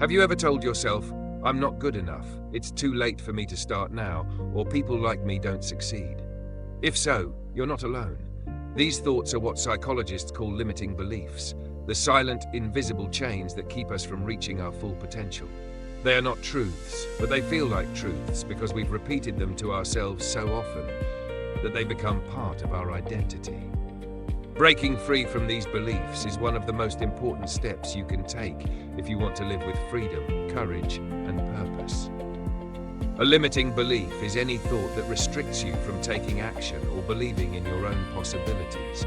Have you ever told yourself, I'm not good enough, it's too late for me to start now, or people like me don't succeed? If so, you're not alone. These thoughts are what psychologists call limiting beliefs, the silent, invisible chains that keep us from reaching our full potential. They are not truths, but they feel like truths because we've repeated them to ourselves so often that they become part of our identity. Breaking free from these beliefs is one of the most important steps you can take if you want to live with freedom, courage, and purpose. A limiting belief is any thought that restricts you from taking action or believing in your own possibilities.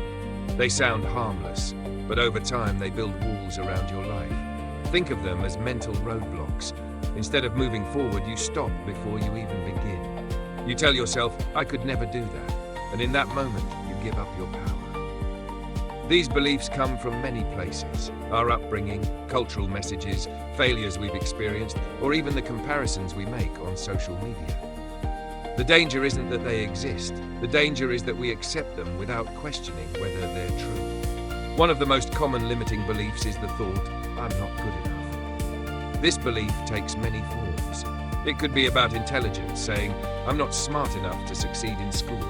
They sound harmless, but over time they build walls around your life. Think of them as mental roadblocks. Instead of moving forward, you stop before you even begin. You tell yourself, I could never do that, and in that moment, you give up your power. These beliefs come from many places: our upbringing, cultural messages, failures we've experienced, or even the comparisons we make on social media. The danger isn't that they exist. The danger is that we accept them without questioning whether they're true. One of the most common limiting beliefs is the thought, I'm not good enough. This belief takes many forms. It could be about intelligence, saying, I'm not smart enough to succeed in school.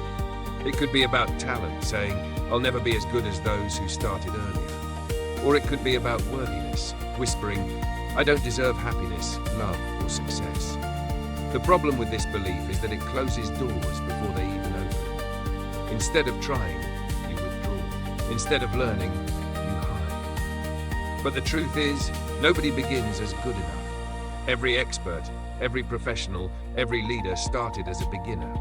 It could be about talent, saying, I'll never be as good as those who started earlier. Or it could be about worthiness, whispering, I don't deserve happiness, love, or success. The problem with this belief is that it closes doors before they even open. Instead of trying, you withdraw. Instead of learning, you hide. But the truth is, nobody begins as good enough. Every expert, every professional, every leader started as a beginner.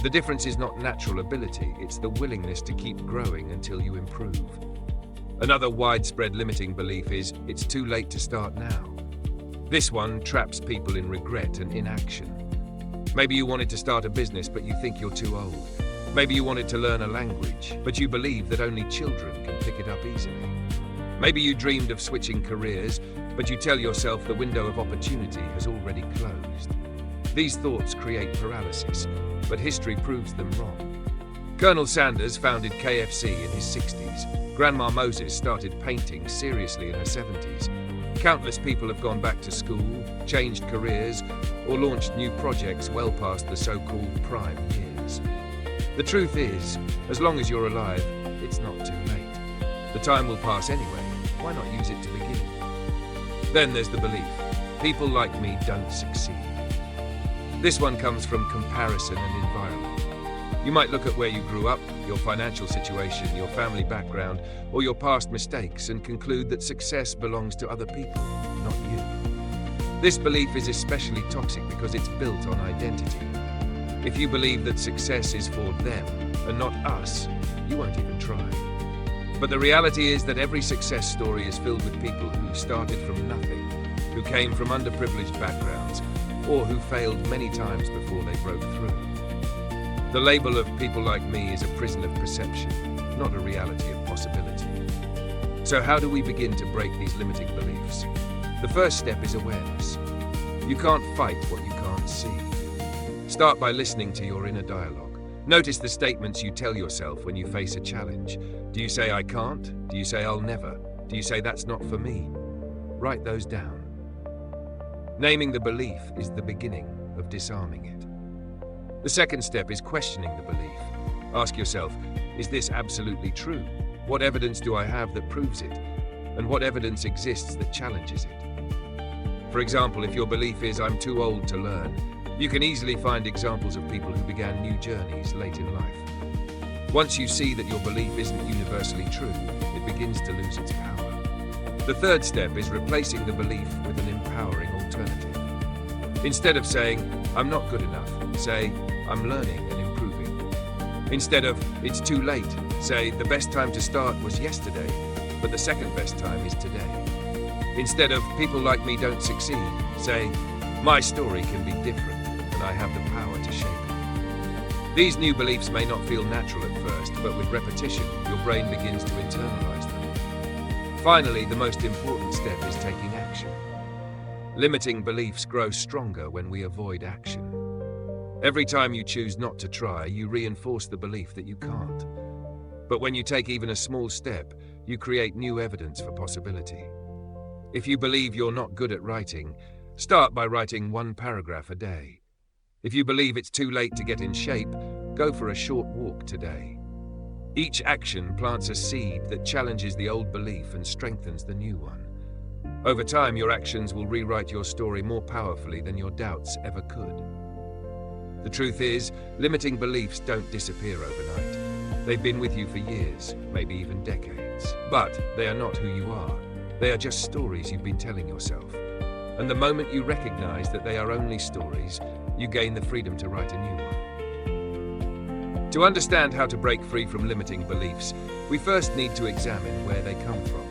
The difference is not natural ability, it's the willingness to keep growing until you improve. Another widespread limiting belief is, it's too late to start now. This one traps people in regret and inaction. Maybe you wanted to start a business, but you think you're too old. Maybe you wanted to learn a language, but you believe that only children can pick it up easily. Maybe you dreamed of switching careers, but you tell yourself the window of opportunity has already closed. These thoughts create paralysis, but history proves them wrong. Colonel Sanders founded KFC in his 60s. Grandma Moses started painting seriously in her 70s. Countless people have gone back to school, changed careers, or launched new projects well past the so-called prime years. The truth is, as long as you're alive, it's not too late. The time will pass anyway, why not use it to begin? Then there's the belief, people like me don't succeed. This one comes from comparison and environment. You might look at where you grew up, your financial situation, your family background, or your past mistakes and conclude that success belongs to other people, not you. This belief is especially toxic because it's built on identity. If you believe that success is for them and not us, you won't even try. But the reality is that every success story is filled with people who started from nothing, who came from underprivileged backgrounds, or who failed many times before they broke through. The label of people like me is a prison of perception, not a reality of possibility. So how do we begin to break these limiting beliefs? The first step is awareness. You can't fight what you can't see. Start by listening to your inner dialogue. Notice the statements you tell yourself when you face a challenge. Do you say, I can't? Do you say, I'll never? Do you say, that's not for me? Write those down. Naming the belief is the beginning of disarming it. The second step is questioning the belief. Ask yourself, is this absolutely true? What evidence do I have that proves it? And what evidence exists that challenges it? For example, if your belief is, I'm too old to learn, you can easily find examples of people who began new journeys late in life. Once you see that your belief isn't universally true, it begins to lose its power. The third step is replacing the belief with an empowering alternative. Instead of saying, I'm not good enough, say, I'm learning and improving. Instead of, it's too late, say, the best time to start was yesterday, but the second best time is today. Instead of, people like me don't succeed, say, my story can be different, and I have the power to shape it. These new beliefs may not feel natural at first, but with repetition, your brain begins to internalize them. Finally, the most important step is taking action. Limiting beliefs grow stronger when we avoid action. Every time you choose not to try, you reinforce the belief that you can't. But when you take even a small step, you create new evidence for possibility. If you believe you're not good at writing, start by writing 1 paragraph a day. If you believe it's too late to get in shape, go for a short walk today. Each action plants a seed that challenges the old belief and strengthens the new one. Over time, your actions will rewrite your story more powerfully than your doubts ever could. The truth is, limiting beliefs don't disappear overnight. They've been with you for years, maybe even decades. But they are not who you are. They are just stories you've been telling yourself. And the moment you recognize that they are only stories, you gain the freedom to write a new one. To understand how to break free from limiting beliefs, we first need to examine where they come from.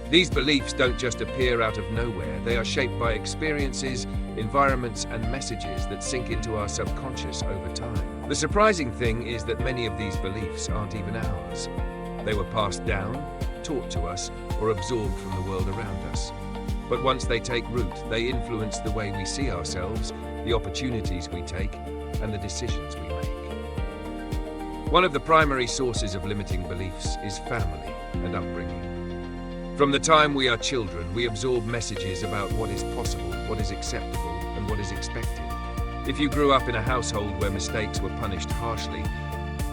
These beliefs don't just appear out of nowhere. They are shaped by experiences, environments, and messages that sink into our subconscious over time. The surprising thing is that many of these beliefs aren't even ours. They were passed down, taught to us, or absorbed from the world around us. But once they take root, they influence the way we see ourselves, the opportunities we take, and the decisions we make. One of the primary sources of limiting beliefs is family and upbringing. From the time we are children, we absorb messages about what is possible, what is acceptable, and what is expected. If you grew up in a household where mistakes were punished harshly,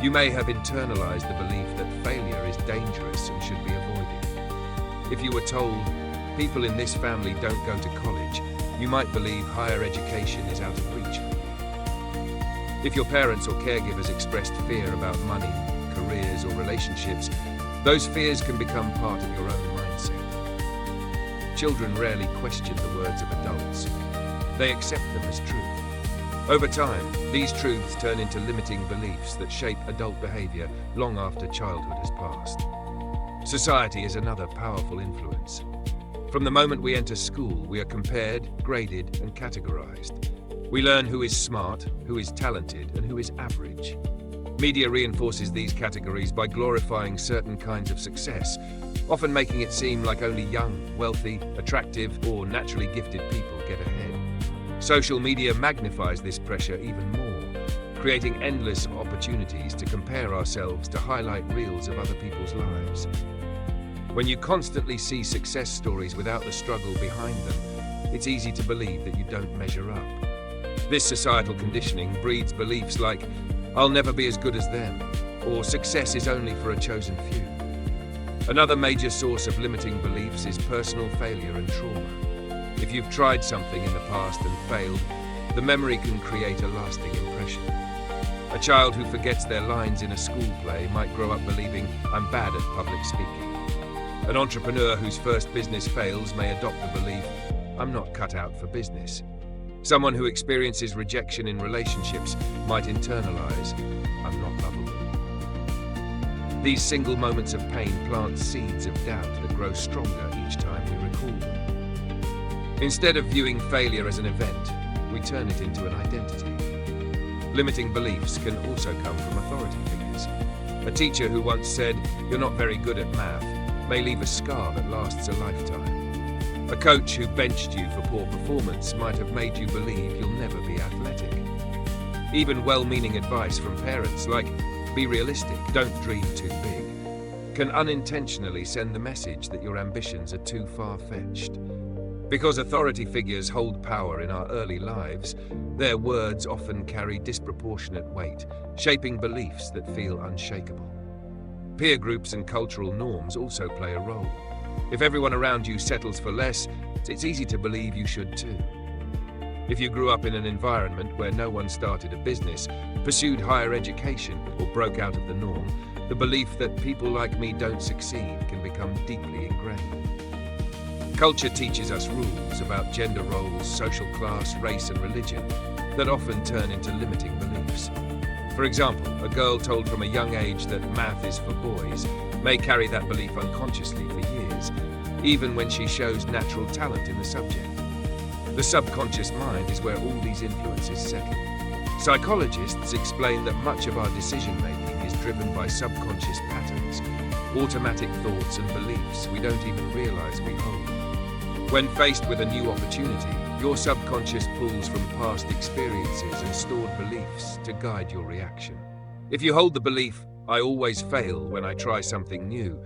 you may have internalized the belief that failure is dangerous and should be avoided. If you were told, people in this family don't go to college, you might believe higher education is out of reach for you. If your parents or caregivers expressed fear about money, careers, or relationships, those fears can become part of your own mindset. Children rarely question the words of adults. They accept them as truth. Over time, these truths turn into limiting beliefs that shape adult behavior long after childhood has passed. Society is another powerful influence. From the moment we enter school, we are compared, graded, and categorized. We learn who is smart, who is talented, and who is average. Media reinforces these categories by glorifying certain kinds of success, often making it seem like only young, wealthy, attractive, or naturally gifted people get ahead. Social media magnifies this pressure even more, creating endless opportunities to compare ourselves to highlight reels of other people's lives. When you constantly see success stories without the struggle behind them, it's easy to believe that you don't measure up. This societal conditioning breeds beliefs like, "I'll never be as good as them," or "success is only for a chosen few." Another major source of limiting beliefs is personal failure and trauma. If you've tried something in the past and failed, the memory can create a lasting impression. A child who forgets their lines in a school play might grow up believing, "I'm bad at public speaking." An entrepreneur whose first business fails may adopt the belief, "I'm not cut out for business." Someone who experiences rejection in relationships might internalize, "I'm not lovable." These single moments of pain plant seeds of doubt that grow stronger each time we recall them. Instead of viewing failure as an event, we turn it into an identity. Limiting beliefs can also come from authority figures. A teacher who once said, "You're not very good at math," may leave a scar that lasts a lifetime. A coach who benched you for poor performance might have made you believe you'll never be athletic. Even well-meaning advice from parents like, "Be realistic, don't dream too big," can unintentionally send the message that your ambitions are too far-fetched. Because authority figures hold power in our early lives, their words often carry disproportionate weight, shaping beliefs that feel unshakable. Peer groups and cultural norms also play a role. If everyone around you settles for less, it's easy to believe you should too. If you grew up in an environment where no one started a business, pursued higher education, or broke out of the norm, the belief that people like me don't succeed can become deeply ingrained. Culture teaches us rules about gender roles, social class, race, and religion that often turn into limiting beliefs. For example, a girl told from a young age that math is for boys may carry that belief unconsciously for years, even when she shows natural talent in the subject. The subconscious mind is where all these influences settle. Psychologists explain that much of our decision-making is driven by subconscious patterns, automatic thoughts and beliefs we don't even realize we hold. When faced with a new opportunity, your subconscious pulls from past experiences and stored beliefs to guide your reaction. If you hold the belief, "I always fail when I try something new,"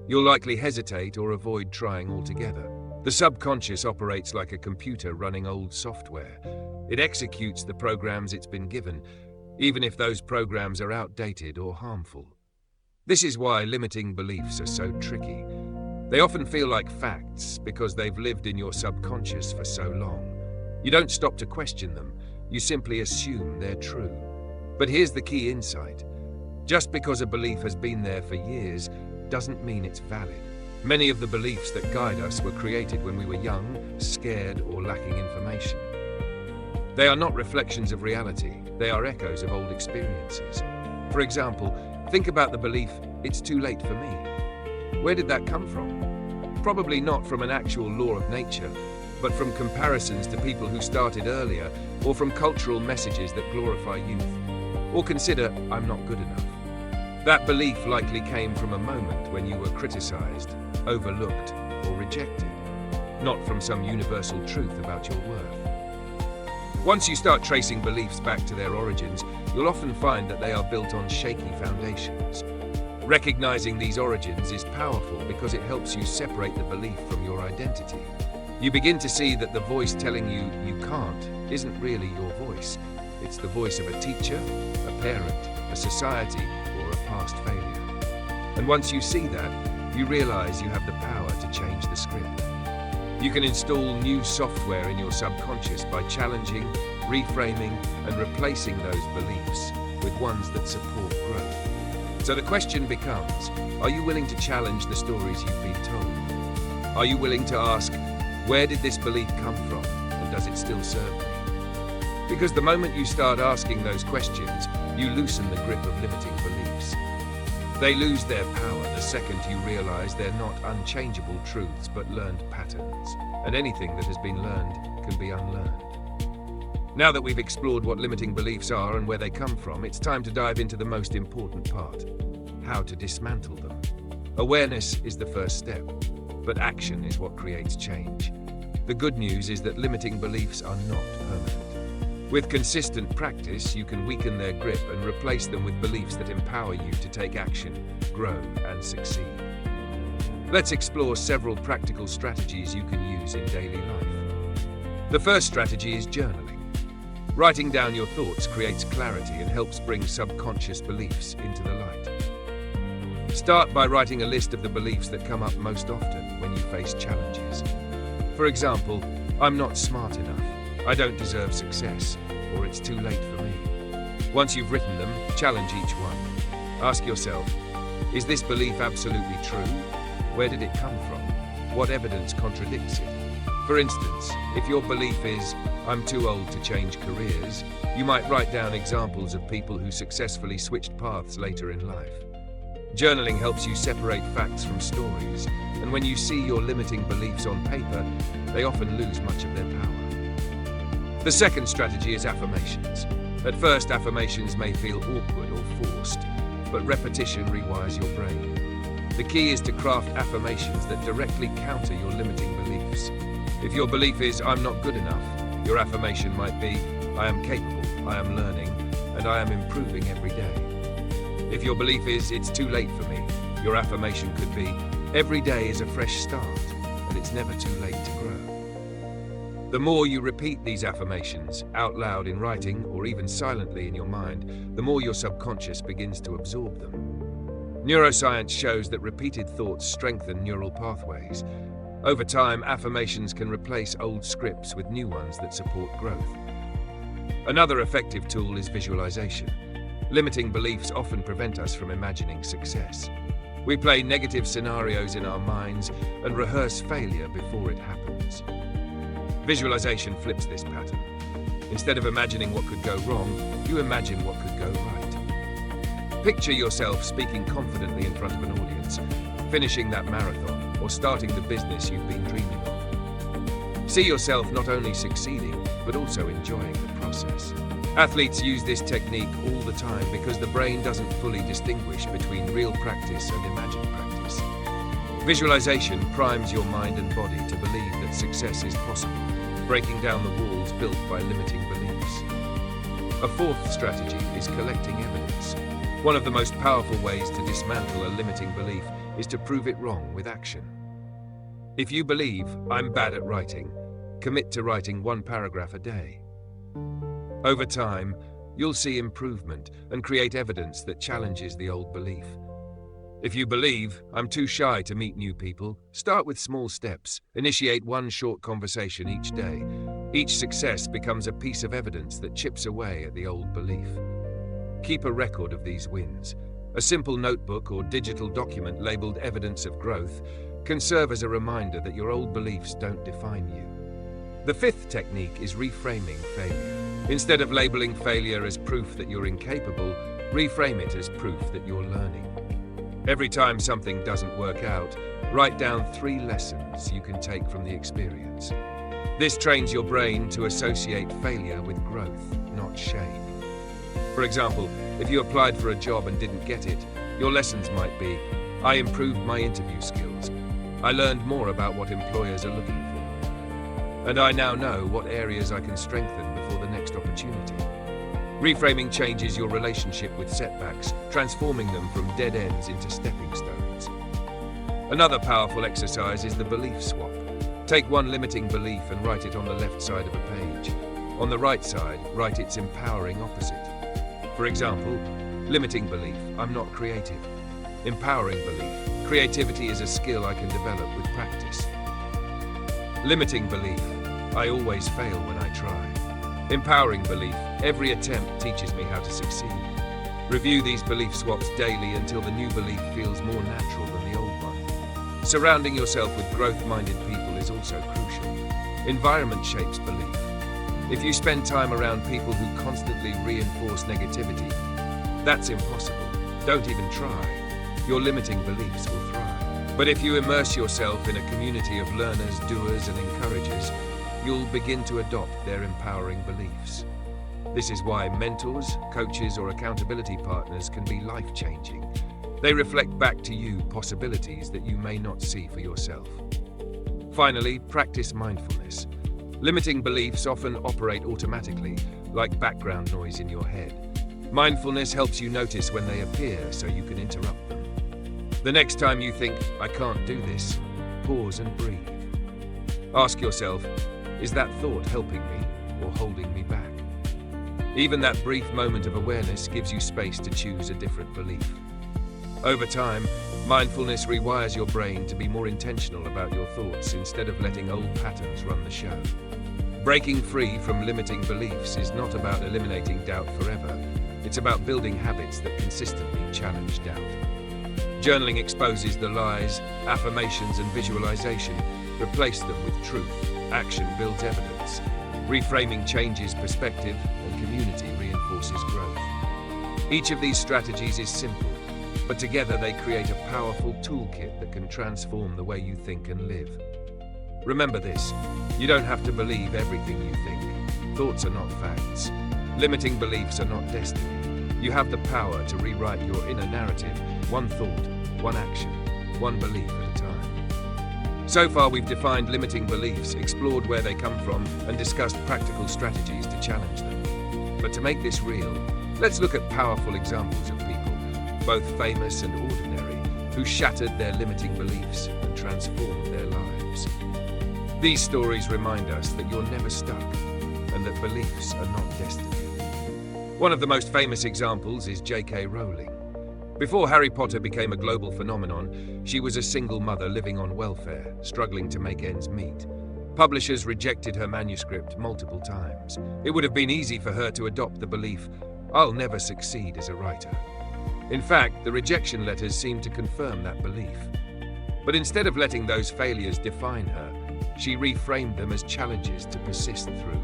you'll likely hesitate or avoid trying altogether. The subconscious operates like a computer running old software. It executes the programs it's been given, even if those programs are outdated or harmful. This is why limiting beliefs are so tricky. They often feel like facts because they've lived in your subconscious for so long. You don't stop to question them, you simply assume they're true. But here's the key insight. Just because a belief has been there for years doesn't mean it's valid. Many of the beliefs that guide us were created when we were young, scared, or lacking information. They are not reflections of reality, they are echoes of old experiences. For example, think about the belief, "It's too late for me." Where did that come from? Probably not from an actual law of nature, but from comparisons to people who started earlier, or from cultural messages that glorify youth. Or consider, "I'm not good enough." That belief likely came from a moment when you were criticized, overlooked, or rejected, not from some universal truth about your worth. Once you start tracing beliefs back to their origins, you'll often find that they are built on shaky foundations. Recognizing these origins is powerful because it helps you separate the belief from your identity. You begin to see that the voice telling you you can't isn't really your voice. It's the voice of a teacher, a parent, a society, or a past failure. And once you see that, you realize you have the power to change the script. You can install new software in your subconscious by challenging, reframing, and replacing those beliefs with ones that support growth. So the question becomes, are you willing to challenge the stories you've been told? Are you willing to ask, where did this belief come from, and does it still serve me? Because the moment you start asking those questions, you loosen the grip of limiting beliefs. They lose their power the second you realize they're not unchangeable truths but learned patterns, and anything that has been learned can be unlearned. Now that we've explored what limiting beliefs are and where they come from, it's time to dive into the most important part: how to dismantle them. Awareness is the first step, but action is what creates change. The good news is that limiting beliefs are not permanent. With consistent practice, you can weaken their grip and replace them with beliefs that empower you to take action, grow, and succeed. Let's explore several practical strategies you can use in daily life. The first strategy is journaling. Writing down your thoughts creates clarity and helps bring subconscious beliefs into the light. Start by writing a list of the beliefs that come up most often when you face challenges. For example, "I'm not smart enough," "I don't deserve success," or "It's too late for me." Once you've written them, challenge each one. Ask yourself, is this belief absolutely true? Where did it come from? What evidence contradicts it? For instance, if your belief is, "I'm too old to change careers," you might write down examples of people who successfully switched paths later in life. Journaling helps you separate facts from stories, and when you see your limiting beliefs on paper, they often lose much of their power. The second strategy is affirmations. At first, affirmations may feel awkward or forced, but repetition rewires your brain. The key is to craft affirmations that directly counter your limiting beliefs. If your belief is, "I'm not good enough," your affirmation might be, "I am capable, I am learning, and I am improving every day." If your belief is, "It's too late for me," your affirmation could be, "Every day is a fresh start, and it's never too late to grow." The more you repeat these affirmations, out loud in writing or even silently in your mind, the more your subconscious begins to absorb them. Neuroscience shows that repeated thoughts strengthen neural pathways. Over time, affirmations can replace old scripts with new ones that support growth. Another effective tool is visualization. Limiting beliefs often prevent us from imagining success. We play negative scenarios in our minds and rehearse failure before it happens. Visualization flips this pattern. Instead of imagining what could go wrong, you imagine what could go right. Picture yourself speaking confidently in front of an audience, finishing that marathon, or starting the business you've been dreaming of. See yourself not only succeeding, but also enjoying the process. Athletes use this technique all the time because the brain doesn't fully distinguish between real practice and imagined practice. Visualization primes your mind and body to believe that success is possible, breaking down the walls built by limiting beliefs. A fourth strategy is collecting evidence. One of the most powerful ways to dismantle a limiting belief is to prove it wrong with action. If you believe I'm bad at writing, commit to writing 1 paragraph a day. Over time, you'll see improvement and create evidence that challenges the old belief. If you believe I'm too shy to meet new people, start with small steps. Initiate 1 short conversation each day. Each success becomes a piece of evidence that chips away at the old belief. Keep a record of these wins. A simple notebook or digital document labeled evidence of growth can serve as a reminder that your old beliefs don't define you. The 5th technique is reframing failure. Instead of labeling failure as proof that you're incapable, reframe it as proof that you're learning. Every time something doesn't work out, write down 3 lessons you can take from the experience. This trains your brain to associate failure with growth, not shame. For example, if you applied for a job and didn't get it, your lessons might be, I improved my interview skills. I learned more about what employers are looking for. And I now know what areas I can strengthen before the next opportunity. Reframing changes your relationship with setbacks, transforming them from dead ends into stepping stones. Another powerful exercise is the belief swap. Take 1 limiting belief and write it on the left side of a page. On the right side, write its empowering opposite. For example, limiting belief, I'm not creative. Empowering belief, creativity is a skill I can develop with practice. Limiting belief, I always fail when I try. Empowering belief, every attempt teaches me how to succeed. Review these belief swaps daily until the new belief feels more natural than the old one. Surrounding yourself with growth-minded people is also crucial. Environment shapes belief. If you spend time around people who constantly reinforce negativity, that's impossible. Don't even try. Your limiting beliefs will thrive. But if you immerse yourself in a community of learners, doers, and encouragers, you'll begin to adopt their empowering beliefs. This is why mentors, coaches, or accountability partners can be life-changing. They reflect back to you possibilities that you may not see for yourself. Finally, practice mindfulness. Limiting beliefs often operate automatically, like background noise in your head. Mindfulness helps you notice when they appear so you can interrupt them. The next time you think, I can't do this, pause and breathe. Ask yourself, is that thought helping me or holding me back? Even that brief moment of awareness gives you space to choose a different belief. Over time, mindfulness rewires your brain to be more intentional about your thoughts instead of letting old patterns run the show. Breaking free from limiting beliefs is not about eliminating doubt forever. It's about building habits that consistently challenge doubt. Journaling exposes the lies, affirmations, and visualization. Replace them with truth. Action builds evidence. Reframing changes perspective, and community reinforces growth. Each of these strategies is simple, but together they create a powerful toolkit that can transform the way you think and live. Remember this, you don't have to believe everything you think. Thoughts are not facts. Limiting beliefs are not destiny. You have the power to rewrite your inner narrative, 1 thought, 1 action, 1 belief at a time. So far we've defined limiting beliefs, explored where they come from, and discussed practical strategies to challenge them. But to make this real, let's look at powerful examples of people, both famous and ordinary, who shattered their limiting beliefs and transformed their lives. These stories remind us that you're never stuck and that beliefs are not destiny. One of the most famous examples is J.K. Rowling. Before Harry Potter became a global phenomenon, she was a single mother living on welfare, struggling to make ends meet. Publishers rejected her manuscript multiple times. It would have been easy for her to adopt the belief, I'll never succeed as a writer. In fact, the rejection letters seemed to confirm that belief. But instead of letting those failures define her, she reframed them as challenges to persist through.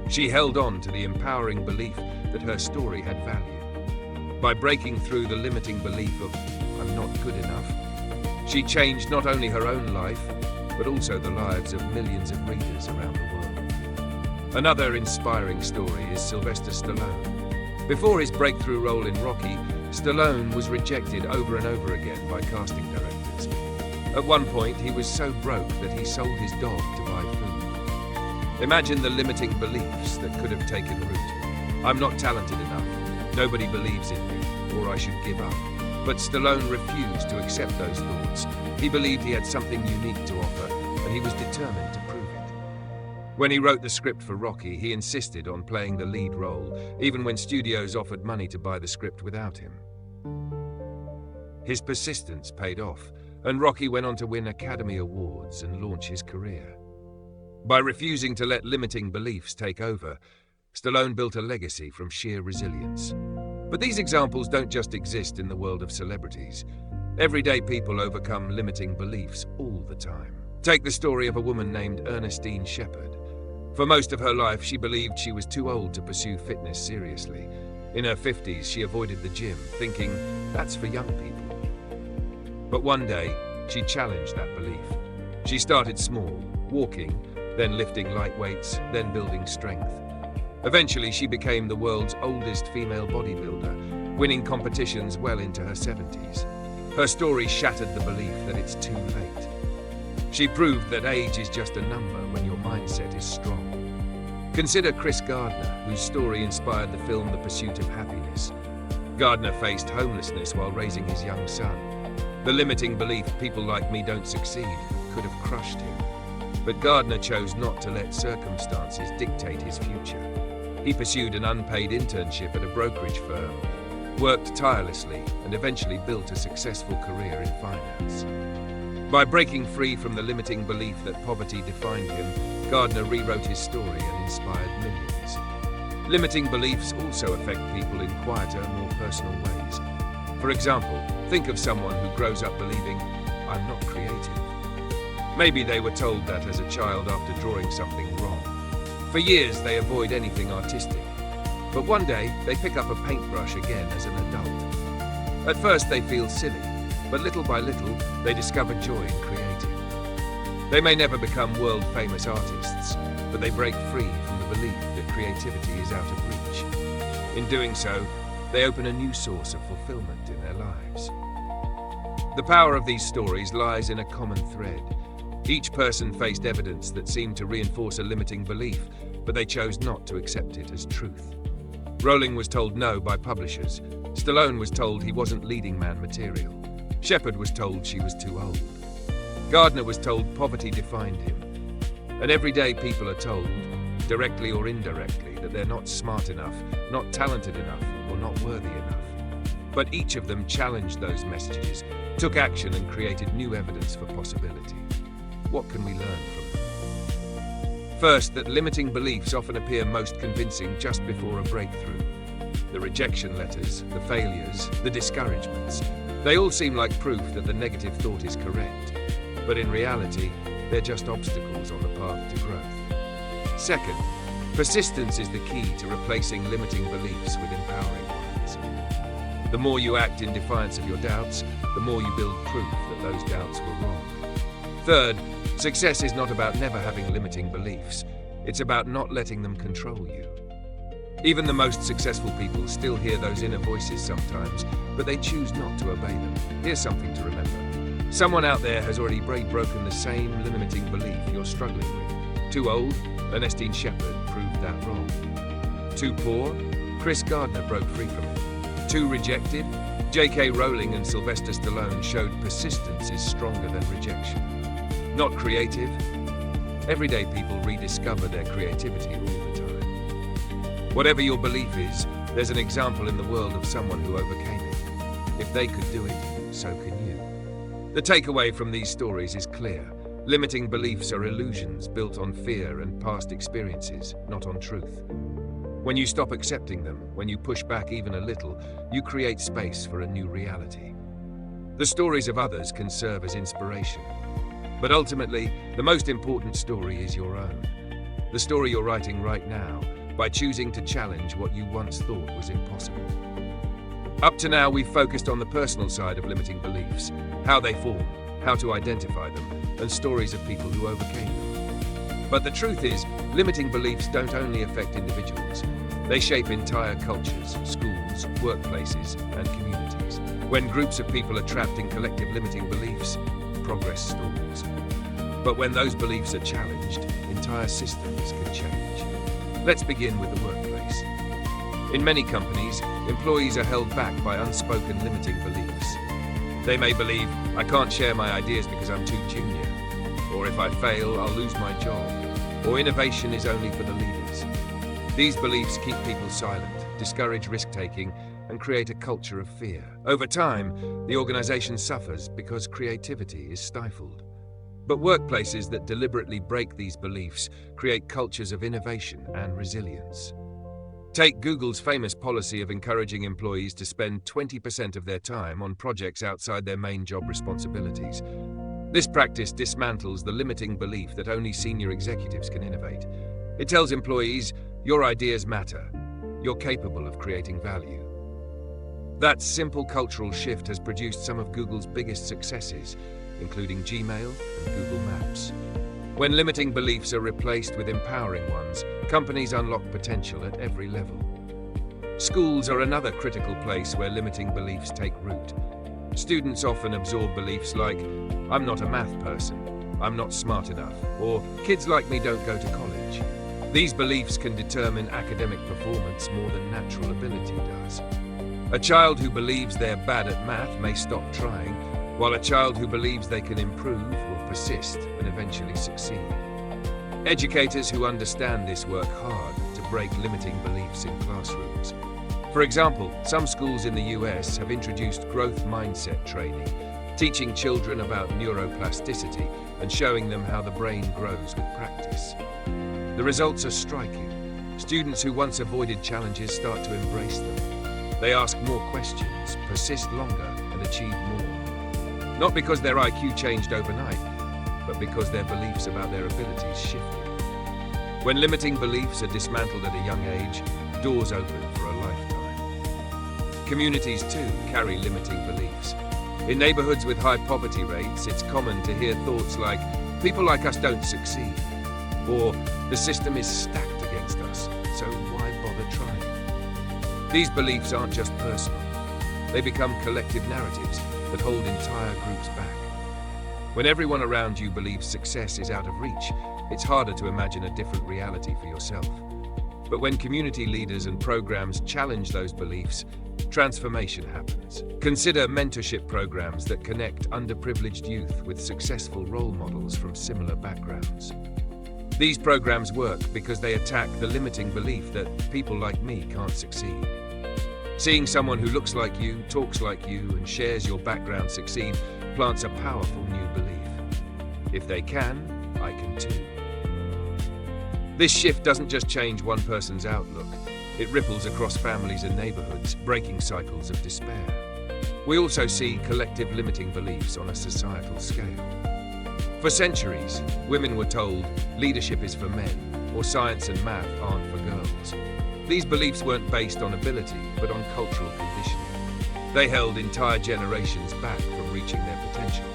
She held on to the empowering belief that her story had value. By breaking through the limiting belief of, I'm not good enough, she changed not only her own life, but also the lives of millions of readers around the world. Another inspiring story is Sylvester Stallone. Before his breakthrough role in Rocky, Stallone was rejected over and over again by casting directors. At one point, he was so broke that he sold his dog to buy food. Imagine the limiting beliefs that could have taken root. I'm not talented enough, nobody believes in me, or I should give up. But Stallone refused to accept those thoughts. He believed he had something unique to offer, and he was determined to prove it. When he wrote the script for Rocky, he insisted on playing the lead role, even when studios offered money to buy the script without him. His persistence paid off, and Rocky went on to win Academy Awards and launch his career. By refusing to let limiting beliefs take over, Stallone built a legacy from sheer resilience. But these examples don't just exist in the world of celebrities. Everyday people overcome limiting beliefs all the time. Take the story of a woman named Ernestine Shepherd. For most of her life, she believed she was too old to pursue fitness seriously. In her 50s, she avoided the gym, thinking, that's for young people. But one day, she challenged that belief. She started small, walking, then lifting light weights, then building strength. Eventually, she became the world's oldest female bodybuilder, winning competitions well into her 70s. Her story shattered the belief that it's too late. She proved that age is just a number when your mindset is strong. Consider Chris Gardner, whose story inspired the film The Pursuit of Happiness. Gardner faced homelessness while raising his young son. The limiting belief people like me don't succeed could have crushed him. But Gardner chose not to let circumstances dictate his future. He pursued an unpaid internship at a brokerage firm, worked tirelessly, and eventually built a successful career in finance. By breaking free from the limiting belief that poverty defined him, Gardner rewrote his story and inspired millions. Limiting beliefs also affect people in quieter, more personal ways. For example, think of someone who grows up believing, I'm not creative. Maybe they were told that as a child after drawing something wrong. For years, they avoid anything artistic. But one day, they pick up a paintbrush again as an adult. At first, they feel silly, but little by little, they discover joy in creating. They may never become world-famous artists, but they break free from the belief that creativity is out of reach. In doing so, they open a new source of fulfillment in their lives. The power of these stories lies in a common thread. Each person faced evidence that seemed to reinforce a limiting belief, but they chose not to accept it as truth. Rowling was told no by publishers. Stallone was told he wasn't leading man material. Shepherd was told she was too old. Gardner was told poverty defined him. And everyday people are told, directly or indirectly, that they're not smart enough, not talented enough, or not worthy enough. But each of them challenged those messages, took action and created new evidence for possibility. What can we learn from them? First, that limiting beliefs often appear most convincing just before a breakthrough. The rejection letters, the failures, the discouragements, they all seem like proof that the negative thought is correct. But in reality, they're just obstacles on the path to growth. Second, persistence is the key to replacing limiting beliefs with empowering ones. The more you act in defiance of your doubts, the more you build proof that those doubts were wrong. Third, success is not about never having limiting beliefs. It's about not letting them control you. Even the most successful people still hear those inner voices sometimes, but they choose not to obey them. Here's something to remember. Someone out there has already broken the same limiting belief you're struggling with. Too old? Ernestine Shepherd proved that wrong. Too poor? Chris Gardner broke free from it. Too rejected? J.K. Rowling and Sylvester Stallone showed persistence is stronger than rejection. Not creative? Everyday people rediscover their creativity all the time. Whatever your belief is, there's an example in the world of someone who overcame it. If they could do it, so can you. The takeaway from these stories is clear. Limiting beliefs are illusions built on fear and past experiences, not on truth. When you stop accepting them, when you push back even a little, you create space for a new reality. The stories of others can serve as inspiration. But ultimately, the most important story is your own. The story you're writing right now, by choosing to challenge what you once thought was impossible. Up to now, we've focused on the personal side of limiting beliefs, how they form, how to identify them, and stories of people who overcame them. But the truth is, limiting beliefs don't only affect individuals. They shape entire cultures, schools, workplaces, and communities. When groups of people are trapped in collective limiting beliefs, progress stalls. But when those beliefs are challenged, entire systems can change. Let's begin with the workplace. In many companies, employees are held back by unspoken limiting beliefs. They may believe, I can't share my ideas because I'm too junior. Or if I fail, I'll lose my job. Or innovation is only for the leaders. These beliefs keep people silent, discourage risk-taking, and create a culture of fear. Over time, the organization suffers because creativity is stifled. But workplaces that deliberately break these beliefs create cultures of innovation and resilience. Take Google's famous policy of encouraging employees to spend 20% of their time on projects outside their main job responsibilities. This practice dismantles the limiting belief that only senior executives can innovate. It tells employees, your ideas matter. You're capable of creating value. That simple cultural shift has produced some of Google's biggest successes, including Gmail and Google Maps. When limiting beliefs are replaced with empowering ones, companies unlock potential at every level. Schools are another critical place where limiting beliefs take root. Students often absorb beliefs like, I'm not a math person, I'm not smart enough, or kids like me don't go to college. These beliefs can determine academic performance more than natural ability does. A child who believes they're bad at math may stop trying, while a child who believes they can improve will persist and eventually succeed. Educators who understand this work hard to break limiting beliefs in classrooms. For example, some schools in the US have introduced growth mindset training, teaching children about neuroplasticity and showing them how the brain grows with practice. The results are striking. Students who once avoided challenges start to embrace them. They ask more questions, persist longer, and achieve more. Not because their IQ changed overnight, but because their beliefs about their abilities shifted. When limiting beliefs are dismantled at a young age, doors open for a lifetime. Communities, too, carry limiting beliefs. In neighborhoods with high poverty rates, it's common to hear thoughts like, people like us don't succeed, or the system is stacked against us, so why bother trying? These beliefs aren't just personal. They become collective narratives that hold entire groups back. When everyone around you believes success is out of reach, it's harder to imagine a different reality for yourself. But when community leaders and programs challenge those beliefs, transformation happens. Consider mentorship programs that connect underprivileged youth with successful role models from similar backgrounds. These programs work because they attack the limiting belief that people like me can't succeed. Seeing someone who looks like you, talks like you, and shares your background succeed plants a powerful new belief. If they can, I can too. This shift doesn't just change one person's outlook, it ripples across families and neighborhoods, breaking cycles of despair. We also see collective limiting beliefs on a societal scale. For centuries, women were told leadership is for men, or science and math aren't for girls. These beliefs weren't based on ability, but on cultural conditioning. They held entire generations back from reaching their potential.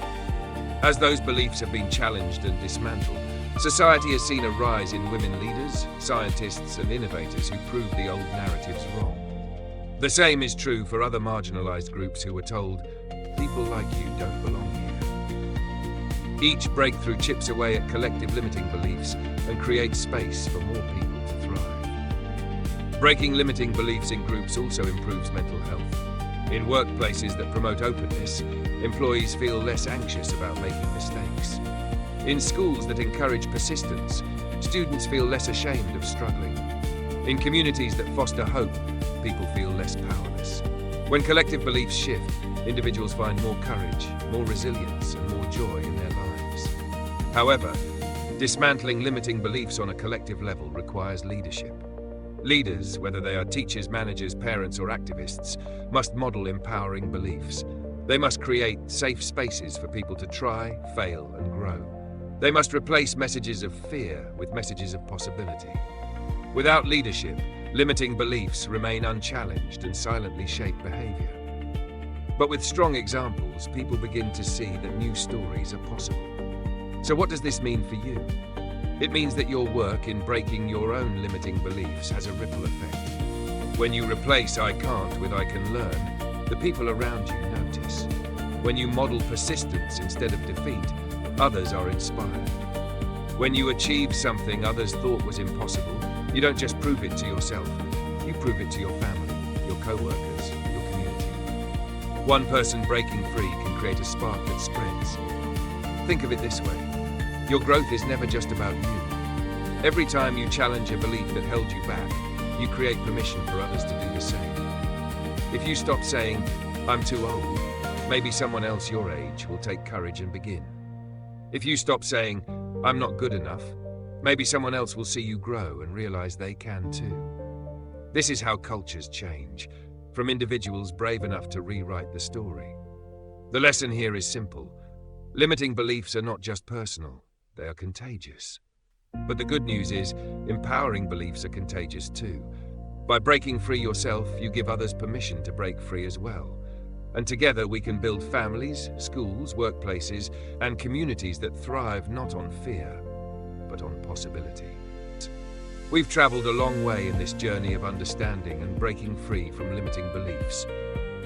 As those beliefs have been challenged and dismantled, society has seen a rise in women leaders, scientists, and innovators who prove the old narratives wrong. The same is true for other marginalized groups who were told, people like you don't belong here. Each breakthrough chips away at collective limiting beliefs and creates space for more people to thrive. Breaking limiting beliefs in groups also improves mental health. In workplaces that promote openness, employees feel less anxious about making mistakes. In schools that encourage persistence, students feel less ashamed of struggling. In communities that foster hope, people feel less powerless. When collective beliefs shift, individuals find more courage, more resilience, and more joy in their lives. However, dismantling limiting beliefs on a collective level requires leadership. Leaders, whether they are teachers, managers, parents, or activists, must model empowering beliefs. They must create safe spaces for people to try, fail, and grow. They must replace messages of fear with messages of possibility. Without leadership, limiting beliefs remain unchallenged and silently shape behavior. But with strong examples, people begin to see that new stories are possible. So what does this mean for you? It means that your work in breaking your own limiting beliefs has a ripple effect. When you replace I can't with I can learn, the people around you notice. When you model persistence instead of defeat, others are inspired. When you achieve something others thought was impossible, you don't just prove it to yourself, you prove it to your family, your co-workers, your community. One person breaking free can create a spark that spreads. Think of it this way. Your growth is never just about you. Every time you challenge a belief that held you back, you create permission for others to do the same. If you stop saying, "I'm too old," maybe someone else your age will take courage and begin. If you stop saying, "I'm not good enough," maybe someone else will see you grow and realize they can too. This is how cultures change, from individuals brave enough to rewrite the story. The lesson here is simple. Limiting beliefs are not just personal, they are contagious. But the good news is, empowering beliefs are contagious too. By breaking free yourself, you give others permission to break free as well. And together we can build families, schools, workplaces, and communities that thrive not on fear, but on possibility. We've traveled a long way in this journey of understanding and breaking free from limiting beliefs.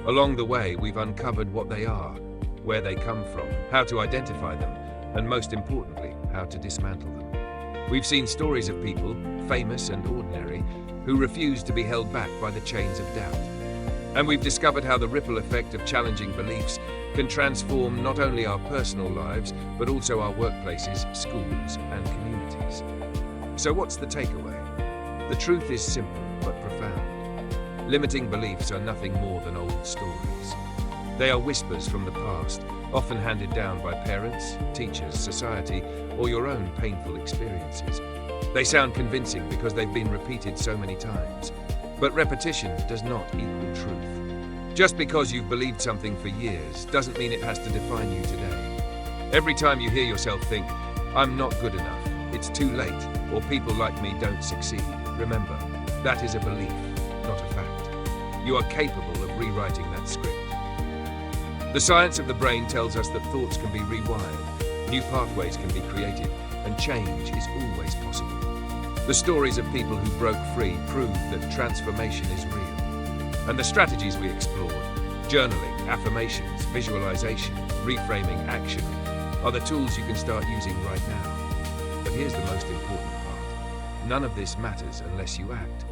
Along the way, we've uncovered what they are, where they come from, how to identify them, and most importantly, how to dismantle them. We've seen stories of people, famous and ordinary, who refuse to be held back by the chains of doubt. And we've discovered how the ripple effect of challenging beliefs can transform not only our personal lives, but also our workplaces, schools, and communities. So what's the takeaway? The truth is simple but profound. Limiting beliefs are nothing more than old stories. They are whispers from the past, often handed down by parents, teachers, society, or your own painful experiences. They sound convincing because they've been repeated so many times. But repetition does not equal truth. Just because you've believed something for years doesn't mean it has to define you today. Every time you hear yourself think, "I'm not good enough, it's too late," or "people like me don't succeed," remember, that is a belief, not a fact. You are capable of rewriting that script. The science of the brain tells us that thoughts can be rewired, new pathways can be created, and change is always possible. The stories of people who broke free prove that transformation is real. And the strategies we explored, journaling, affirmations, visualization, reframing, action, are the tools you can start using right now. But here's the most important part. None of this matters unless you act.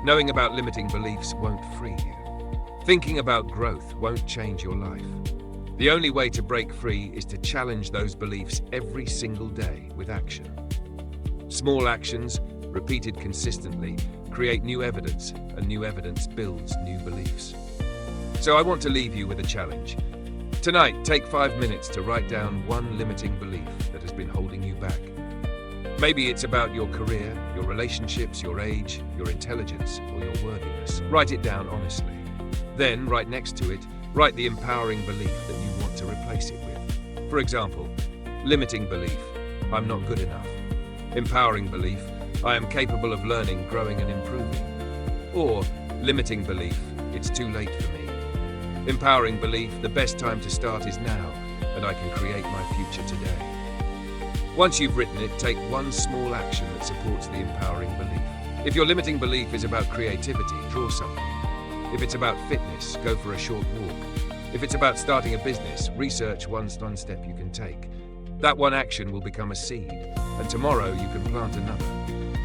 Knowing about limiting beliefs won't free you. Thinking about growth won't change your life. The only way to break free is to challenge those beliefs every single day with action. Small actions, repeated consistently, create new evidence, and new evidence builds new beliefs. So I want to leave you with a challenge. Tonight, take 5 minutes to write down one limiting belief that has been holding you back. Maybe it's about your career, your relationships, your age, your intelligence, or your worthiness. Write it down honestly. Then, right next to it, write the empowering belief that you want to replace it with. For example, limiting belief, "I'm not good enough." Empowering belief, "I am capable of learning, growing, and improving." Or, limiting belief, "It's too late for me." Empowering belief, "The best time to start is now, and I can create my future today." Once you've written it, take one small action that supports the empowering belief. If your limiting belief is about creativity, draw something. If it's about fitness, go for a short walk. If it's about starting a business, research one step you can take. That one action will become a seed, and tomorrow you can plant another.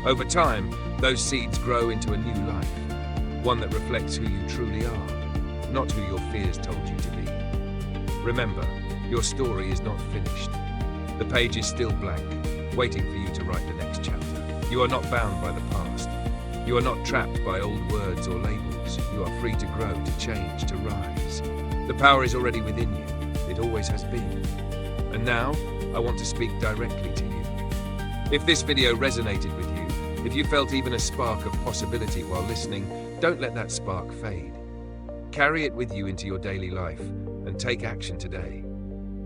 Over time, those seeds grow into a new life, one that reflects who you truly are, not who your fears told you to be. Remember, your story is not finished. The page is still blank, waiting for you to write the next chapter. You are not bound by the past. You are not trapped by old words or labels. You are free to grow, to change, to rise. The power is already within you. It always has been. And now, I want to speak directly to you. If this video resonated with you, if you felt even a spark of possibility while listening, don't let that spark fade. Carry it with you into your daily life and take action today.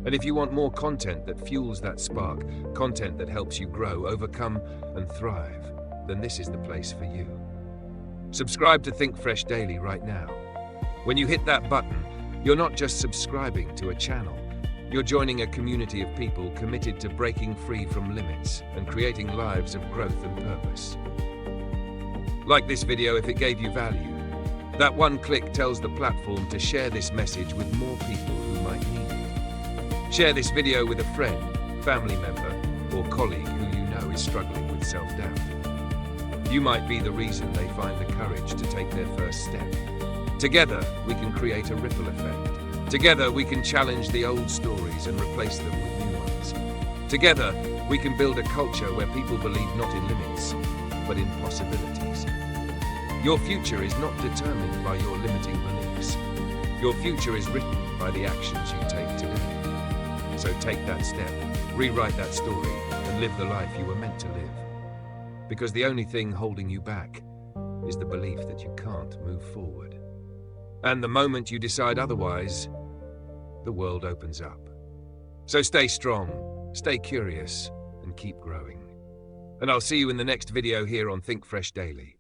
And if you want more content that fuels that spark, content that helps you grow, overcome, and thrive, then this is the place for you. Subscribe to Think Fresh Daily right now. When you hit that button, you're not just subscribing to a channel. You're joining a community of people committed to breaking free from limits and creating lives of growth and purpose. Like this video if it gave you value. That one click tells the platform to share this message with more people who might need it. Share this video with a friend, family member, or colleague who you know is struggling with self-doubt. You might be the reason they find the courage to take their first step. Together, we can create a ripple effect. Together, we can challenge the old stories and replace them with new ones. Together, we can build a culture where people believe not in limits, but in possibilities. Your future is not determined by your limiting beliefs. Your future is written by the actions you take today. So take that step, rewrite that story, and live the life you were meant to live. Because the only thing holding you back is the belief that you can't move forward. And the moment you decide otherwise, the world opens up. So stay strong, stay curious, and keep growing. And I'll see you in the next video here on Think Fresh Daily.